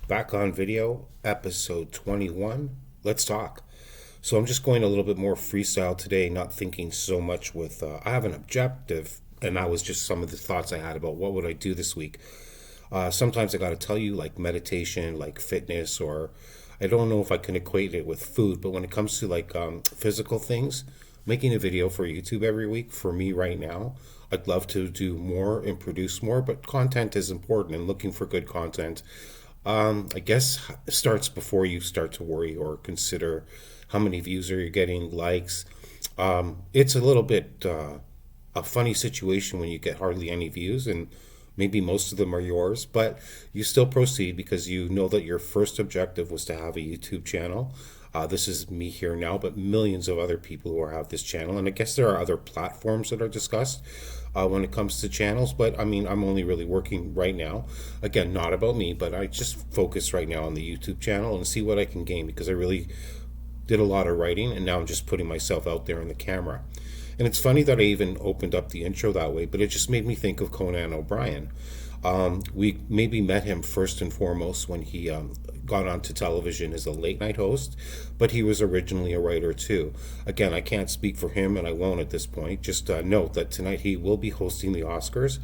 Back on video, episode 21. Let's talk. So I'm just going a little bit more freestyle today, not thinking so much with. I have an objective, and that was just some of the thoughts I had about what would I do this week. Sometimes I got to tell you, like meditation, like fitness, or I don't know if I can equate it with food, but when it comes to like physical things, making a video for YouTube every week for me right now, I'd love to do more and produce more, but content is important and looking for good content. I guess starts before you start to worry or consider how many views are you getting, likes. It's a little bit a funny situation when you get hardly any views and maybe most of them are yours, but you still proceed because you know that your first objective was to have a YouTube channel. This is me here now, but millions of other people who have this channel. And I guess there are other platforms that are discussed when it comes to channels, but I mean, I'm only really working right now. Again, not about me, but I just focus right now on the YouTube channel and see what I can gain because I really did a lot of writing and now I'm just putting myself out there in the camera. And it's funny that I even opened up the intro that way, but it just made me think of Conan O'Brien. We maybe met him first and foremost when he got onto television as a late night host, but he was originally a writer too. Again, I can't speak for him and I won't at this point. Just note that tonight he will be hosting the Oscars.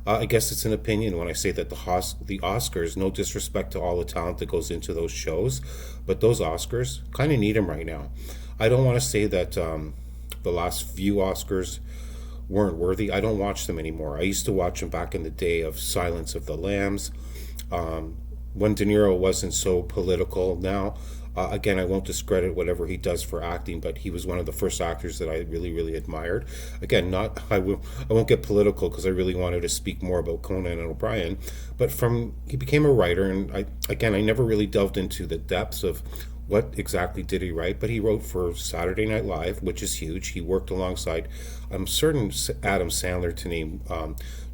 I guess it's an opinion when I say that the Oscars, no disrespect to all the talent that goes into those shows, but those Oscars kind of need him right now. I don't want to say that the last few Oscars weren't worthy. I don't watch them anymore. I used to watch them back in the day of Silence of the Lambs, when De Niro wasn't so political. Now, again, I won't discredit whatever he does for acting, but he was one of the first actors that I really, really admired. Again, not I won't get political because I really wanted to speak more about Conan and O'Brien, but from he became a writer, and I never really delved into the depths of what exactly did he write, but he wrote for Saturday Night Live, which is huge. He worked alongside, I'm certain, Adam Sandler to name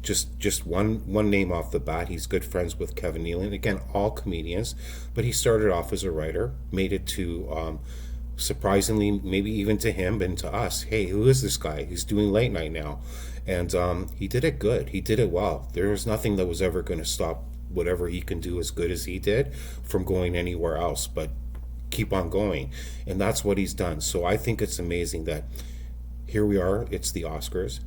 just one name off the bat. He's good friends with Kevin Nealon. Again, all comedians, but he started off as a writer, made it to surprisingly, maybe even to him and to us. Hey, who is this guy? He's doing late night now, and he did it good. He did it well. There was nothing that was ever going to stop whatever he can do as good as he did from going anywhere else. But keep on going, and that's what he's done. So I think it's amazing that here we are, it's the Oscars,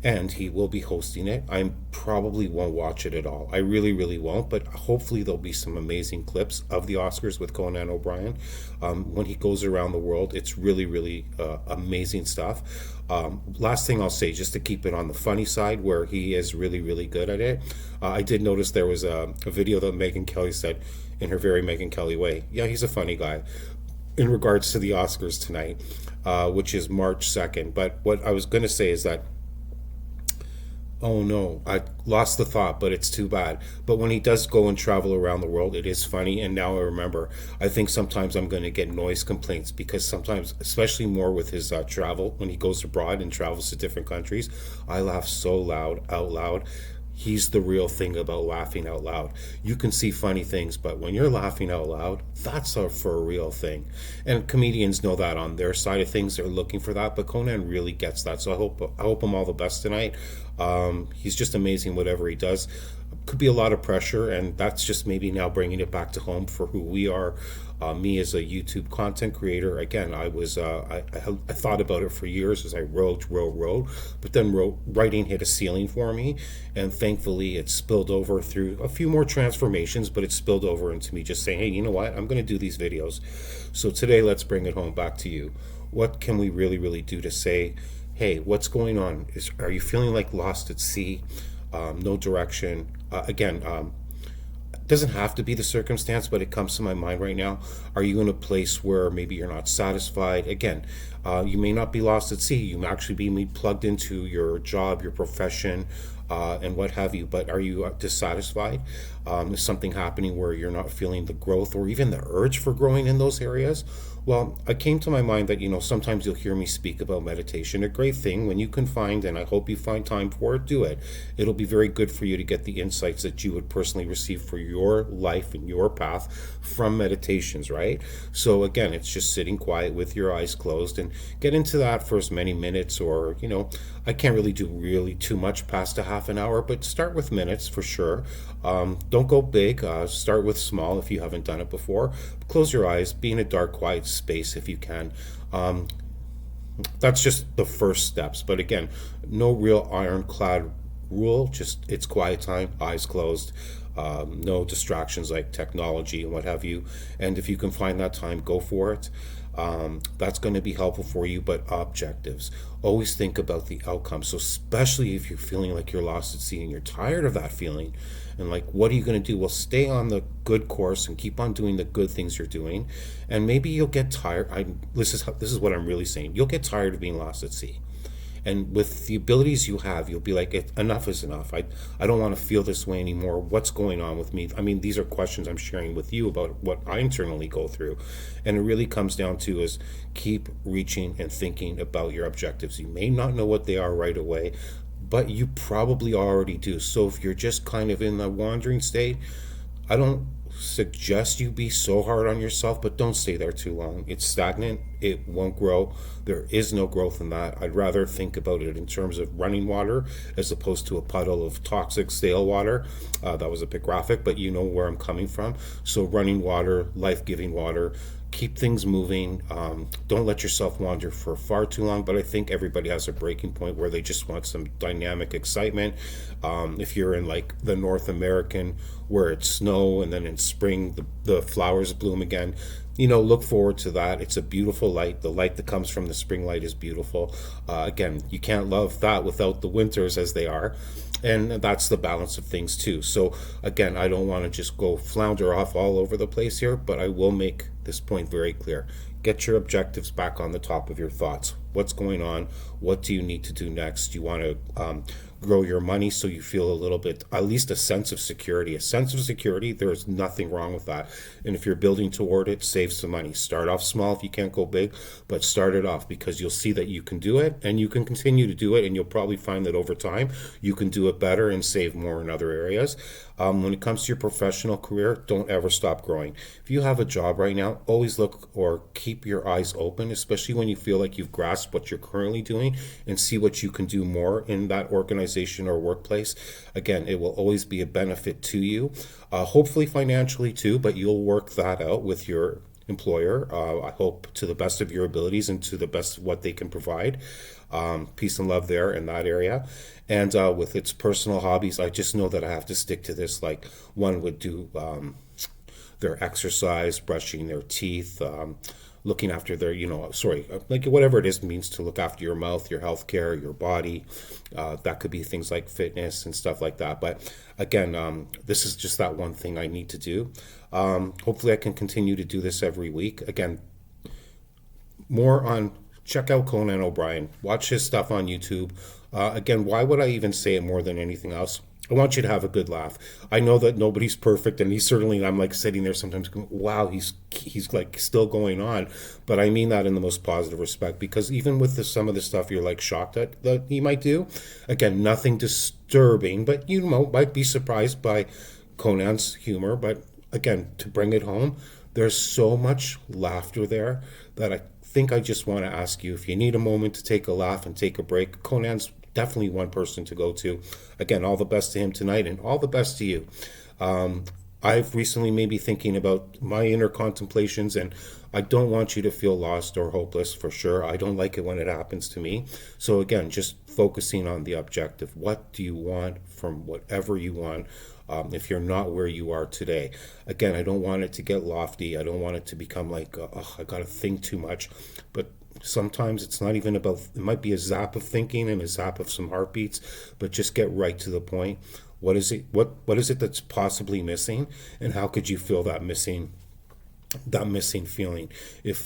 and he will be hosting it. I probably won't watch it at all. I really, really won't, but hopefully there'll be some amazing clips of the Oscars with Conan O'Brien. When he goes around the world, it's really, really amazing stuff. Last thing I'll say, just to keep it on the funny side, where he is really, really good at it, I did notice there was a video that Megyn Kelly said in her very Megyn Kelly way. Yeah, he's a funny guy in regards to the Oscars tonight, which is March 2nd. But what I was going to say is that, oh no, I lost the thought, but it's too bad. But when he does go and travel around the world, it is funny. And now I remember, I think sometimes I'm going to get noise complaints because sometimes, especially more with his travel, when he goes abroad and travels to different countries, I laugh so loud, out loud. He's the real thing about laughing out loud. You can see funny things, but when you're laughing out loud, that's for a real thing. And comedians know that on their side of things. They're looking for that, but Conan really gets that. So I hope him all the best tonight. He's just amazing, whatever he does. Could be a lot of pressure, and that's just maybe now bringing it back to home for who we are. Me as a YouTube content creator, again, I thought about it for years as I wrote, but then writing hit a ceiling for me, and thankfully it spilled over through a few more transformations, but it spilled over into me just saying, hey, you know what, I'm going to do these videos. So today, let's bring it home back to you. What can we really, really do to say, hey, what's going on? Are you feeling like lost at sea? No direction? Again, it doesn't have to be the circumstance, but it comes to my mind right now. Are you in a place where maybe you're not satisfied? Again, you may not be lost at sea. You may actually be plugged into your job, your profession, and what have you. But are you dissatisfied? Is something happening where you're not feeling the growth or even the urge for growing in those areas? Well, it came to my mind that, sometimes you'll hear me speak about meditation. A great thing when you can find, and I hope you find time for it, do it. It'll be very good for you to get the insights that you would personally receive for your life and your path from meditations, right? So again, it's just sitting quiet with your eyes closed and get into that for as many minutes or, I can't really do really too much past a half an hour, but start with minutes for sure. Don't go big. Start with small if you haven't done it before. Close your eyes. Be in a dark, quiet space if you can. Um, that's just the first steps. But again, no real ironclad rule. Just it's quiet time, eyes closed. No distractions like technology and what have you. And if you can find that time, go for it. That's going to be helpful for you. But objectives, always think about the outcome. So especially if you're feeling like you're lost at sea and you're tired of that feeling, and like, what are you going to do? Well, stay on the good course and keep on doing the good things you're doing. And maybe you'll get tired. This is what I'm really saying. You'll get tired of being lost at sea. And with the abilities you have, you'll be like, enough is enough. I don't want to feel this way anymore. What's going on with me? I mean, these are questions I'm sharing with you about what I internally go through. And it really comes down to is keep reaching and thinking about your objectives. You may not know what they are right away, but you probably already do. So if you're just kind of in the wandering state, I don't suggest you be so hard on yourself, but don't stay there too long. It's stagnant. It won't grow. There is no growth in that. I'd rather think about it in terms of running water as opposed to a puddle of toxic, stale water. That was a bit graphic, but you know where I'm coming from. So running water, life-giving water, keep things moving. Don't let yourself wander for far too long, but I think everybody has a breaking point where they just want some dynamic excitement. If you're in like the North American where it's snow and then in spring the flowers bloom again, look forward to that. It's a beautiful light. The light that comes from the spring light is beautiful. Again, you can't love that without the winters as they are. And that's the balance of things too. So again, I don't want to just go flounder off all over the place here, but I will make this point very clear. Get your objectives back on the top of your thoughts. What's going on? What do you need to do next? Do you want to grow your money so you feel a little bit, at least a sense of security? A sense of security, there's nothing wrong with that. And if you're building toward it, save some money. Start off small if you can't go big, but start it off because you'll see that you can do it and you can continue to do it. And you'll probably find that over time, you can do it better and save more in other areas. When it comes to your professional career, don't ever stop growing. If you have a job right now, always look or keep your eyes open, especially when you feel like you've grasped what you're currently doing, and see what you can do more in that organization or workplace. Again, it will always be a benefit to you, hopefully financially too, but you'll work that out with your employer, I hope to the best of your abilities and to the best of what they can provide. Peace and love there in that area. And with its personal hobbies, I just know that I have to stick to this like one would do their exercise, brushing their teeth, looking after their, like whatever it is means to look after your mouth, your health care, your body. That could be things like fitness and stuff like that. But again, this is just that one thing I need to do. Hopefully I can continue to do this every week. Again, check out Conan O'Brien. Watch his stuff on YouTube. Again, why would I even say it more than anything else? I want you to have a good laugh. I know that nobody's perfect, and I'm like sitting there sometimes going, wow, he's like still going on. But I mean that in the most positive respect, because even with some of the stuff you're like shocked at that he might do, again, nothing disturbing, but might be surprised by Conan's humor. But again, to bring it home, there's so much laughter there that I think I just want to ask you, if you need a moment to take a laugh and take a break, Conan's definitely one person to go to. Again, all the best to him tonight and all the best to you. I've recently maybe thinking about my inner contemplations, and I don't want you to feel lost or hopeless for sure. I don't like it when it happens to me. So again, just focusing on the objective. What do you want from whatever you want? If you're not where you are today. Again, I don't want it to get lofty. I don't want it to become like, I got to think too much. But sometimes it's not even about, it might be a zap of thinking and a zap of some heartbeats, but just get right to the point. What is it? What is it that's possibly missing? And how could you fill that missing feeling? If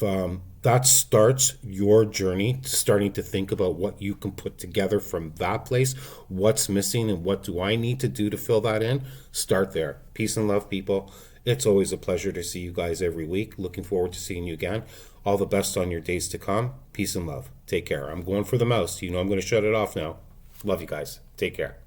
that starts your journey, starting to think about what you can put together from that place, what's missing and what do I need to do to fill that in, start there. Peace and love, people. It's always a pleasure to see you guys every week. Looking forward to seeing you again. All the best on your days to come. Peace and love. Take care. I'm going for the mouse. I'm going to shut it off now. Love you guys. Take care.